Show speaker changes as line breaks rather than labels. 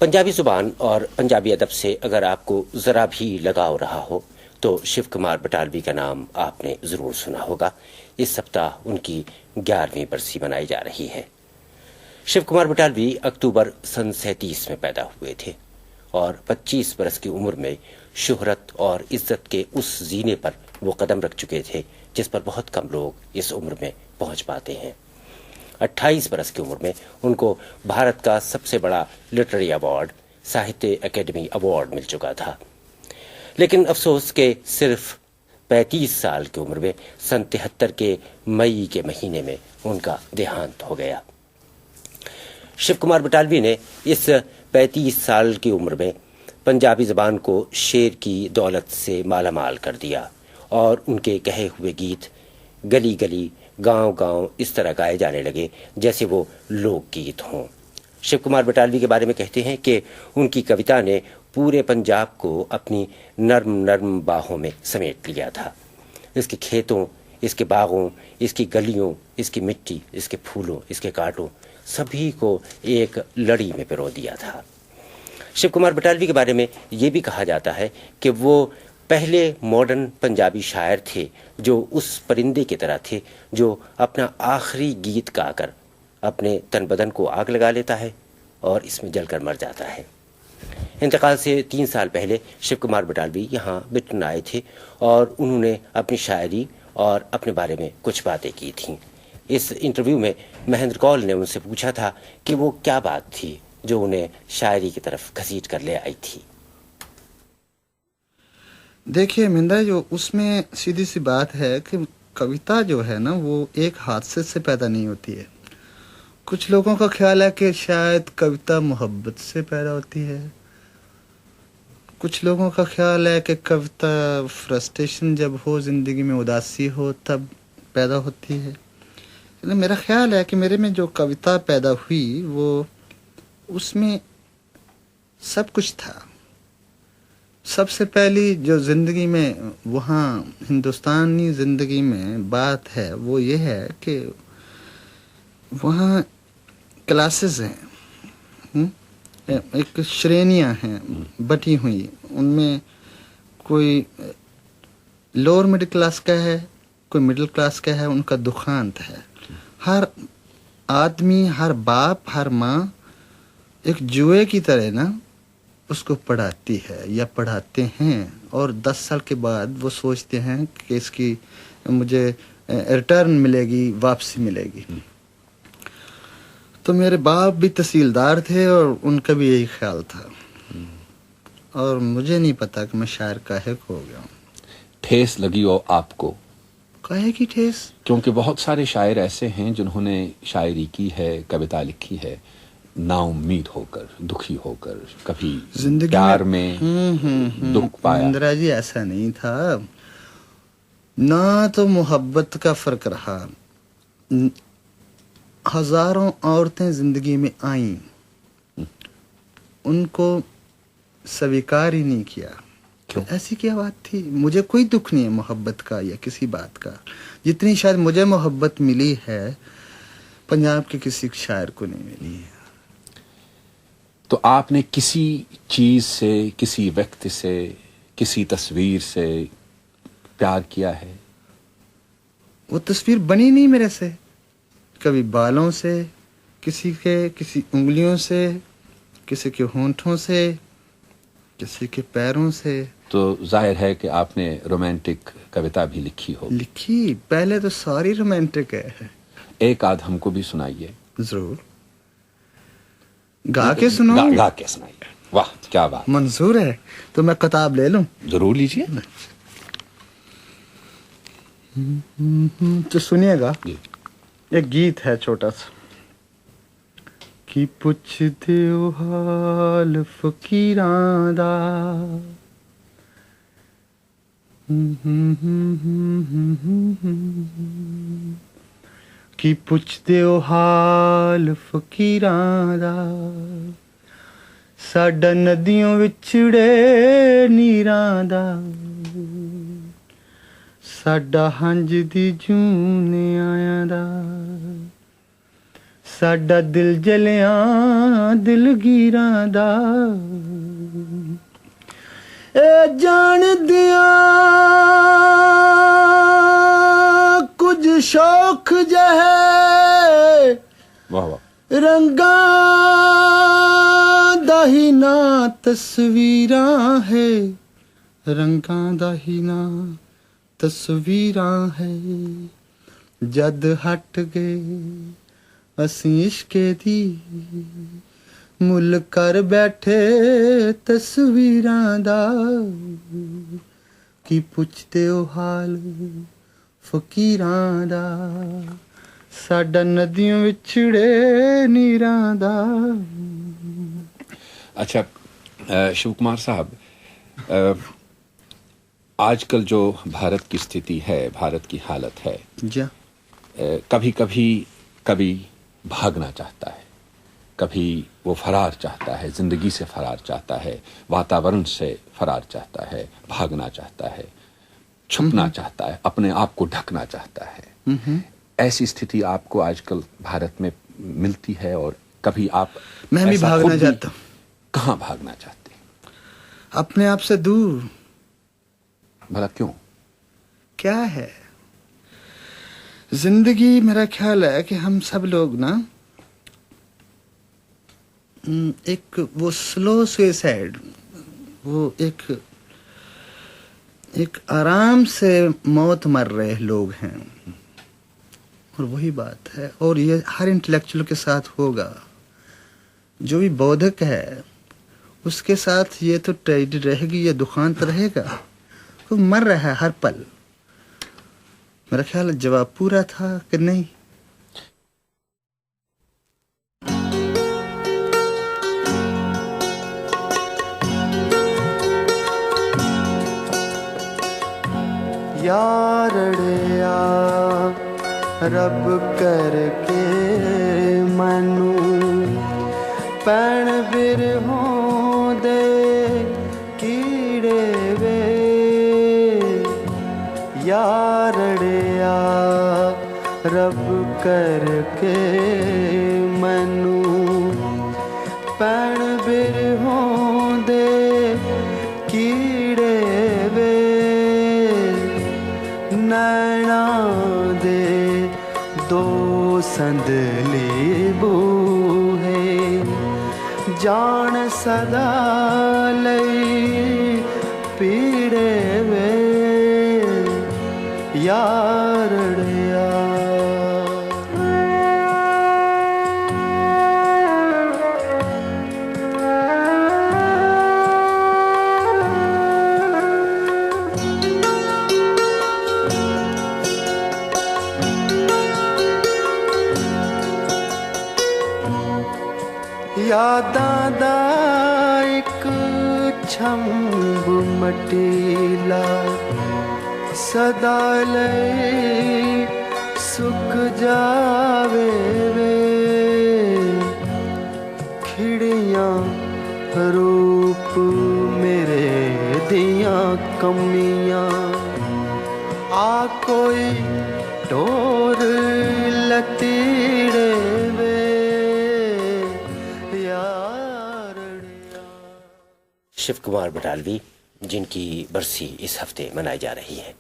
पंजाबी जुबान और पंजाबी अदब से अगर आपको ज़रा भी लगाव रहा हो तो शिव कुमार बटालवी का नाम आपने ज़रूर सुना होगा। इस सप्ताह उनकी 11वीं बरसी मनाई जा रही है। शिव कुमार बटालवी अक्टूबर सन 37 में पैदा हुए थे और 25 बरस की उम्र में शोहरत और इज्जत के उस जीने पर वो कदम रख चुके थे जिस पर बहुत कम लोग इस उम्र में पहुंच पाते हैं। 28 बरस की उम्र में उनको भारत का सबसे बड़ा लिटरेरी अवार्ड साहित्य अकेडमी अवार्ड मिल चुका था। लेकिन अफसोस के सिर्फ 35 साल की उम्र में सन 73 के मई के महीने में उनका देहांत हो गया। शिव कुमार बटालवी ने इस 35 साल की उम्र में पंजाबी ज़बान को शेर की दौलत से मालामाल कर दिया और उनके कहे हुए गीत गली गली गांव-गांव इस तरह गाए जाने लगे जैसे वो लोकगीत हों। शिव कुमार बटालवी के बारे में कहते हैं कि उनकी कविता ने पूरे पंजाब को अपनी नर्म नर्म बाहों में समेट लिया था। इसके खेतों, इसके बागों, इसकी गलियों, इसकी मिट्टी, इसके फूलों, इसके कांटों, सभी को एक लड़ी में पिरो दिया था। शिव कुमार बटालवी के बारे में ये भी कहा जाता है कि वो पहले मॉडर्न पंजाबी शायर थे जो उस परिंदे की तरह थे जो अपना आखिरी गीत गाकर अपने तन बदन को आग लगा लेता है और इसमें जलकर मर जाता है। इंतकाल से 3 साल पहले शिव कुमार बटालवी यहाँ ब्रिटेन आए थे और उन्होंने अपनी शायरी और अपने बारे में कुछ बातें की थीं। इस इंटरव्यू में महेंद्र कौल ने उनसे पूछा था कि वो क्या बात थी जो उन्हें शायरी की तरफ घसीट कर ले आई थी।
देखिए मिंदा, जो उसमें सीधी सी बात है कि कविता जो है ना वो एक हादसे से पैदा नहीं होती है। कुछ लोगों का ख्याल है कि शायद कविता मोहब्बत से पैदा होती है, कुछ लोगों का ख्याल है कि कविता फ्रस्ट्रेशन जब हो, जिंदगी में उदासी हो तब पैदा होती है। लेकिन मेरा ख्याल है कि मेरे में जो कविता पैदा हुई वो उसमें सब कुछ था। सबसे पहली जो ज़िंदगी में वहाँ हिंदुस्तानी ज़िंदगी में बात है वो ये है कि वहाँ क्लासेस हैं, एक श्रेणियाँ हैं बटी हुई। उनमें कोई लोअर मिडिल क्लास का है, कोई मिडिल क्लास का है, उनका दुखांत है। हर आदमी, हर बाप, हर माँ एक जुए की तरह ना उसको पढ़ाती है या पढ़ाते हैं और 10 साल के बाद वो सोचते हैं कि इसकी मुझे रिटर्न मिलेगी, वापसी मिलेगी। तो मेरे बाप भी तहसीलदार थे और उनका भी यही ख्याल था और मुझे नहीं पता कि मैं शायर काहे को हो गया।
ठेस लगी हो आपको?
काहे की ठेस?
क्योंकि बहुत सारे शायर ऐसे हैं जिन्होंने शायरी की है, कविता लिखी है, नाउम्मीद होकर, दुखी होकर, कभी जिंदगी प्यार में दुख पाया।
इंदिरा जी, ऐसा नहीं था ना, तो मोहब्बत का फर्क रहा। हजारों औरतें जिंदगी में आईं, उनको स्वीकार ही नहीं किया। क्यों? ऐसी क्या बात थी? मुझे कोई दुख नहीं है मोहब्बत का या किसी बात का, जितनी शायद मुझे मोहब्बत मिली है पंजाब के किसी शायर को नहीं मिली है।
तो आपने किसी चीज से, किसी व्यक्ति से, किसी तस्वीर से प्यार किया है?
वो तस्वीर बनी नहीं मेरे से, कभी बालों से, किसी उंगलियों से, किसी के होंठों से, किसी के पैरों से।
तो जाहिर है कि आपने रोमांटिक कविता भी लिखी हो।
लिखी, पहले तो सारी रोमांटिक है।
एक आध हमको भी सुनाइए।
जरूर, गा के सुनाओ।
गा के सुनाइए। वाह, क्या बात।
मंजूर है तो मैं किताब ले लूं?
जरूर लीजिए।
तो सुनिएगा, एक गीत है छोटा सा कि पुछदे ओ हाल फकीरां दा, कि पुछदे ओ हाल फकीरां दा, साडा नदियों विछड़े नीरां दा, साडा हंज दी जूने आया दा, ਸਾਡਾ ਦਿਲ ਜਲਿਆਂ ਦਿਲਗੀਰਾਂ ਦਾ ਇਹ ਜਾਣਦਿਆਂ ਕੁਝ ਸ਼ੌਖ ਜਹੇ
ਵਾਹ ਵਾਹ
ਰੰਗਾਂ ਦਾ ਹੀ ਨਾ ਤਸਵੀਰਾਂ ਹੈ ਰੰਗਾਂ ਦਾ ਹੀ ਨਾ ਤਸਵੀਰਾਂ ਹੈ ਜਦ ਹਟ ਗਏ ਅਸੀਂ ਇਸ਼ਕੇ ਦੀ ਮੁੱਲ ਕਰ ਬੈਠੇ ਤਸਵੀਰਾਂ ਦਾ ਕੀ ਪੁੱਛਦੇ ਹੋ ਹਾਲ ਫਕੀਰਾਂ ਦਾ ਸਾਡਾ ਨਦੀਆਂ ਵਿਛੜੇ ਨੀਰਾਂ ਦਾ।
अच्छा शिव कुमार साहब, आजकल जो भारत की स्थिति है, भारत की हालत है,
जी
कभी कभी कभी भागना चाहता है, कभी वो फरार चाहता है, जिंदगी से फरार चाहता है, वातावरण से फरार चाहता है, भागना चाहता है, छुपना चाहता है, अपने आप को ढकना चाहता है। ऐसी स्थिति आपको आजकल भारत में मिलती है? और कभी आप
मैं भी भागना चाहता हूँ।
कहाँ भागना चाहते हैं?
अपने आप से दूर।
भला क्यों?
क्या है जिंदगी, मेरा ख्याल है कि हम सब लोग ना एक वो स्लो सुसाइड, वो एक आराम से मौत मर रहे लोग हैं। और वही बात है, और ये हर इंटेलेक्चुअल के साथ होगा। जो भी बौद्धिक है उसके साथ ये तो ट्रेजेडी रहेगी, ये दुखांत रहेगा। वो मर रहा है हर पल। मेरा ख्याल है जवाब पूरा था कि नहीं? यारड़िया रब करके मनु पैण बिर होंदे कीड़े वे यारड़िया रब करके मनु पैण बिर होंदे कीड़े वे नैना दे दो संदली बूहे जान सदा लई पीड़े वे यारड़िया। यादां दा इक छंब मटीला सदा लई सुक जावे वे खिड़ियां रूप मेरे दियां कमियां आ कोई टोर लतीड़े वे
शिव कुमार बटालवी, जिनकी बरसी इस हफ्ते मनाई जा रही है।